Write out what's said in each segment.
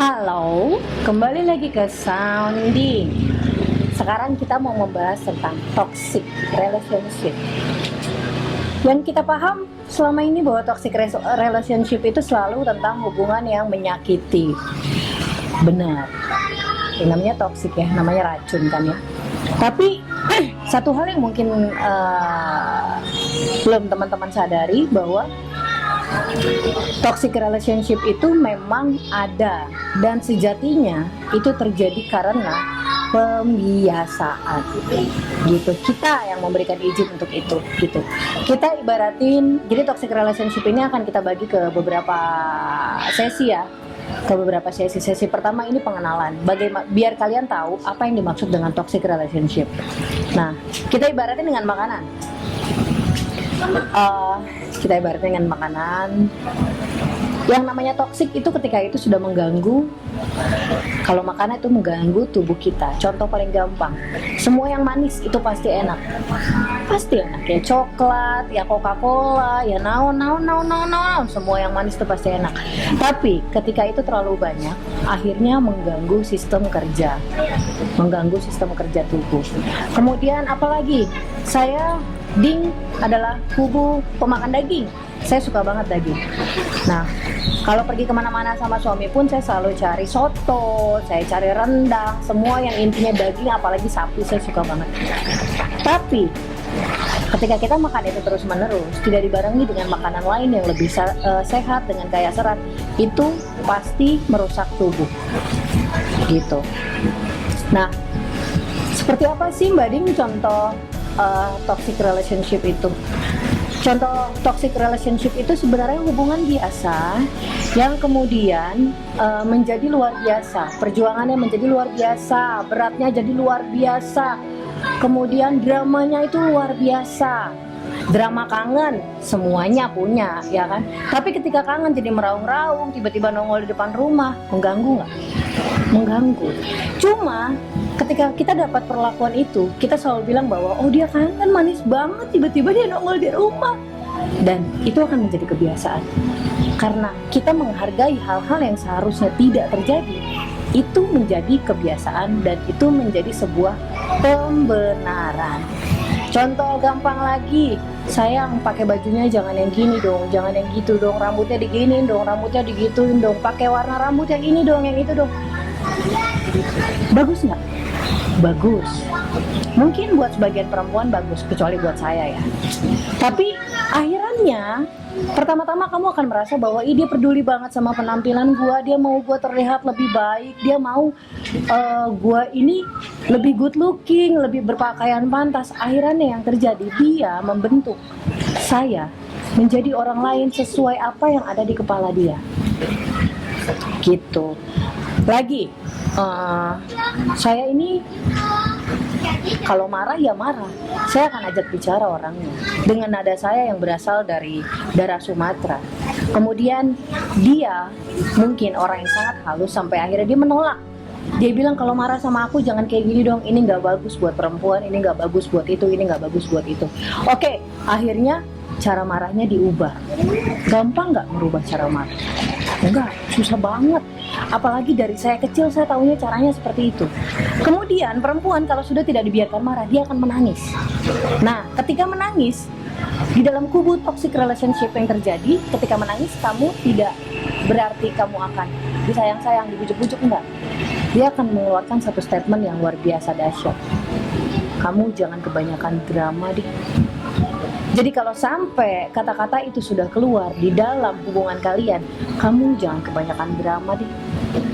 Halo, kembali lagi ke Sounding. Sekarang kita mau membahas tentang toxic relationship. Yang kita paham selama ini bahwa toxic relationship itu selalu tentang hubungan yang menyakiti. Benar, yang namanya toxic ya, namanya racun kan ya. Tapi satu hal yang mungkin belum teman-teman sadari bahwa toxic relationship itu memang ada dan sejatinya itu terjadi karena pembiasaan gitu. Kita yang memberikan izin untuk itu gitu. Kita ibaratin, jadi toxic relationship ini akan kita bagi ke beberapa sesi ya. Ke beberapa sesi. Sesi pertama ini pengenalan. Biar kalian tahu apa yang dimaksud dengan toxic relationship. Nah, kita ibaratin dengan makanan. Kita ibaratnya dengan makanan. Yang namanya toksik itu ketika itu sudah mengganggu. Kalau makanan itu mengganggu tubuh kita. Contoh paling gampang, semua yang manis itu pasti enak. Pasti enak ya, coklat, ya Coca-Cola, ya naon. Semua yang manis itu pasti enak. Tapi ketika itu terlalu banyak, akhirnya mengganggu sistem kerja. Mengganggu sistem kerja tubuh. Kemudian apalagi? Saya adalah kubu pemakan daging. Saya suka banget daging. Nah, kalau pergi kemana-mana sama suami pun saya selalu cari soto, saya cari rendang, semua yang intinya daging, apalagi sapi saya suka banget. Tapi ketika kita makan itu terus-menerus, tidak dibarengi dengan makanan lain yang lebih sehat dengan kaya serat, itu pasti merusak tubuh. Gitu. Nah, seperti apa sih Mbak Ding contoh toxic relationship itu? Contoh toxic relationship itu sebenarnya hubungan biasa yang kemudian menjadi luar biasa, perjuangannya menjadi luar biasa, beratnya jadi luar biasa, kemudian dramanya itu luar biasa. Drama kangen semuanya punya, ya kan? Tapi ketika kangen jadi meraung-raung, tiba-tiba nongol di depan rumah, mengganggu nggak? Mengganggu. Cuma ketika kita dapat perlakuan itu, kita selalu bilang bahwa oh dia kangen manis banget, tiba-tiba dia nongol di rumah. Dan itu akan menjadi kebiasaan. Karena kita menghargai hal-hal yang seharusnya tidak terjadi, itu menjadi kebiasaan dan itu menjadi sebuah pembenaran. Contoh gampang lagi, sayang pakai bajunya jangan yang gini dong, jangan yang gitu dong, rambutnya diginiin dong, rambutnya digituin dong, pakai warna rambut yang ini dong, yang itu dong. Bagus nggak? Bagus. Mungkin buat sebagian perempuan bagus, kecuali buat saya ya. Tapi akhirannya, pertama-tama kamu akan merasa bahwa dia peduli banget sama penampilan gua, dia mau gua terlihat lebih baik, dia mau gua ini lebih good looking, lebih berpakaian pantas. Akhirannya yang terjadi, dia membentuk saya menjadi orang lain sesuai apa yang ada di kepala dia. Gitu. Lagi, saya ini kalau marah ya marah, saya akan ajak bicara orangnya dengan nada saya yang berasal dari daerah Sumatera. Kemudian dia mungkin orang yang sangat halus sampai akhirnya dia menolak. Dia bilang kalau marah sama aku jangan kayak gini dong, ini nggak bagus buat perempuan, ini nggak bagus buat itu, ini nggak bagus buat itu. Oke, akhirnya cara marahnya diubah. Gampang nggak merubah cara marah? Enggak, susah banget. Apalagi dari saya kecil saya tahunya caranya seperti itu. Kemudian perempuan kalau sudah tidak dibiarkan marah, dia akan menangis. Nah, ketika menangis, di dalam kubu toxic relationship yang terjadi, ketika menangis kamu tidak berarti kamu akan disayang-sayang, dibujuk-bujuk, enggak. Dia akan mengeluarkan satu statement yang luar biasa dahsyat. Kamu jangan kebanyakan drama deh. Jadi kalau sampai kata-kata itu sudah keluar di dalam hubungan kalian, kamu jangan kebanyakan drama deh.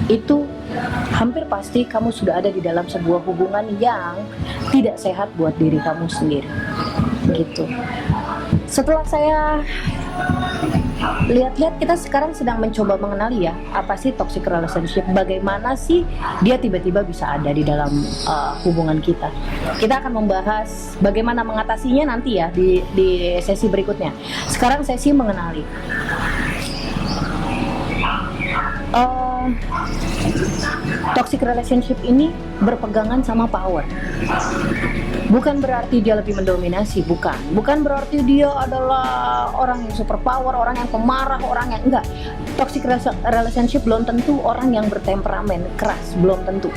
Itu hampir pasti kamu sudah ada di dalam sebuah hubungan yang tidak sehat buat diri kamu sendiri. Gitu. Setelah saya lihat-lihat, kita sekarang sedang mencoba mengenali ya, apa sih toxic relationship, bagaimana sih dia tiba-tiba bisa ada di dalam hubungan kita. Kita akan membahas bagaimana mengatasinya nanti ya di sesi berikutnya. Sekarang sesi mengenali. Toxic relationship ini berpegangan sama power. Bukan berarti dia lebih mendominasi, bukan berarti dia adalah orang yang super power, orang yang pemarah, orang yang enggak. Toxic relationship belum tentu orang yang bertemperamen keras, belum tentu.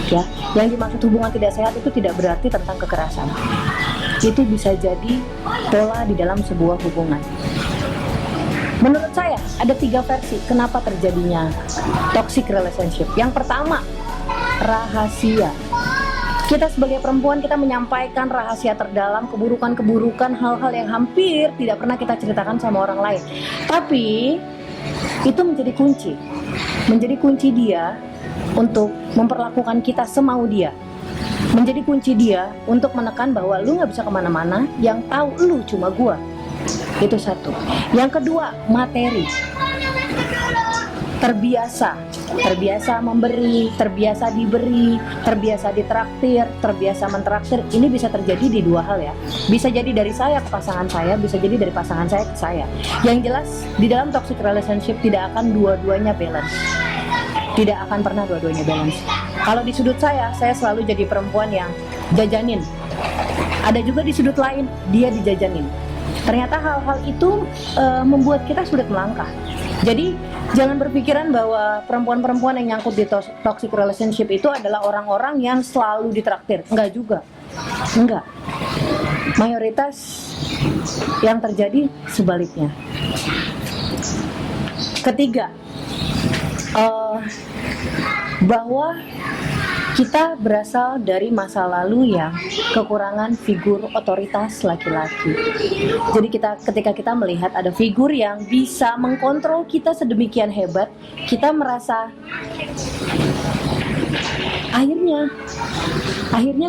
Ya, yang dimaksud hubungan tidak sehat itu tidak berarti tentang kekerasan. Itu bisa jadi pola di dalam sebuah hubungan. Menurut saya ada 3 versi kenapa terjadinya toxic relationship. Yang pertama, rahasia. Kita sebagai perempuan, kita menyampaikan rahasia terdalam, keburukan-keburukan, hal-hal yang hampir tidak pernah kita ceritakan sama orang lain. Tapi itu menjadi kunci dia untuk memperlakukan kita semau dia, menjadi kunci dia untuk menekan bahwa lu nggak bisa kemana-mana, yang tahu lu cuma gua. Itu satu. Yang kedua, materi. Terbiasa memberi, terbiasa diberi, terbiasa ditraktir, terbiasa mentraktir. Ini bisa terjadi di 2 hal ya. Bisa jadi dari saya ke pasangan saya, bisa jadi dari pasangan saya ke saya. Yang jelas di dalam toxic relationship tidak akan dua-duanya balance. Tidak akan pernah dua-duanya balance. Kalau di sudut saya selalu jadi perempuan yang jajanin. Ada juga di sudut lain, dia dijajanin. Ternyata hal-hal itu membuat kita sulit melangkah. Jadi jangan berpikiran bahwa perempuan-perempuan yang nyangkut di toxic relationship itu adalah orang-orang yang selalu ditraktir. Enggak juga. Enggak. Mayoritas yang terjadi sebaliknya. Ketiga, bahwa kita berasal dari masa lalu yang kekurangan figur otoritas laki-laki. Jadi ketika kita melihat ada figur yang bisa mengkontrol kita sedemikian hebat, kita merasa akhirnya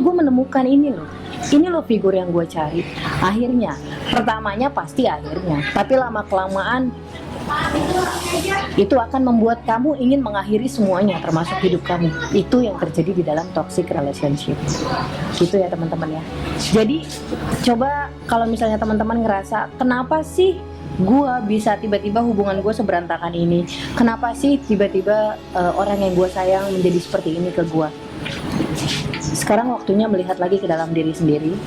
gue menemukan ini loh figur yang gue cari. Akhirnya, pertamanya pasti akhirnya, tapi lama-kelamaan itu akan membuat kamu ingin mengakhiri semuanya, termasuk hidup kamu. Itu yang terjadi di dalam toxic relationship. Gitu ya teman-teman ya. Jadi coba kalau misalnya teman-teman ngerasa, kenapa sih gue bisa tiba-tiba hubungan gue seberantakan ini? Kenapa sih tiba-tiba orang yang gue sayang menjadi seperti ini ke gue? Sekarang waktunya melihat lagi ke dalam diri sendiri.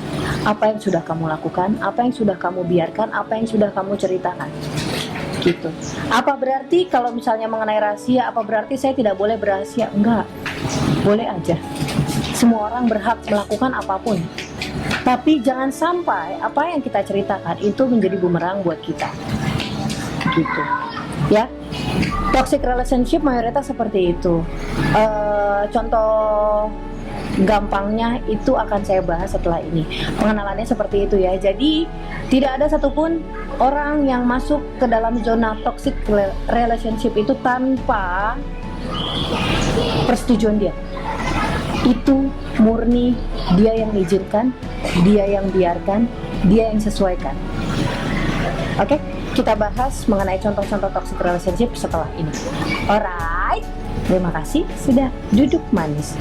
Apa yang sudah kamu lakukan, apa yang sudah kamu biarkan, apa yang sudah kamu ceritakan. Gitu. Apa berarti kalau misalnya mengenai rahasia, apa berarti saya tidak boleh berahasia? Enggak, boleh aja. Semua orang berhak melakukan apapun. Tapi jangan sampai apa yang kita ceritakan itu menjadi bumerang buat kita. Gitu. Ya. Toxic relationship mayoritas seperti itu. Contoh gampangnya itu akan saya bahas setelah ini. Pengenalannya seperti itu ya. Jadi tidak ada satupun orang yang masuk ke dalam zona toxic relationship itu tanpa persetujuan dia. Itu murni dia yang izinkan, dia yang biarkan, dia yang sesuaikan. Oke, kita bahas mengenai contoh-contoh toxic relationship setelah ini. Alright, terima kasih sudah duduk manis.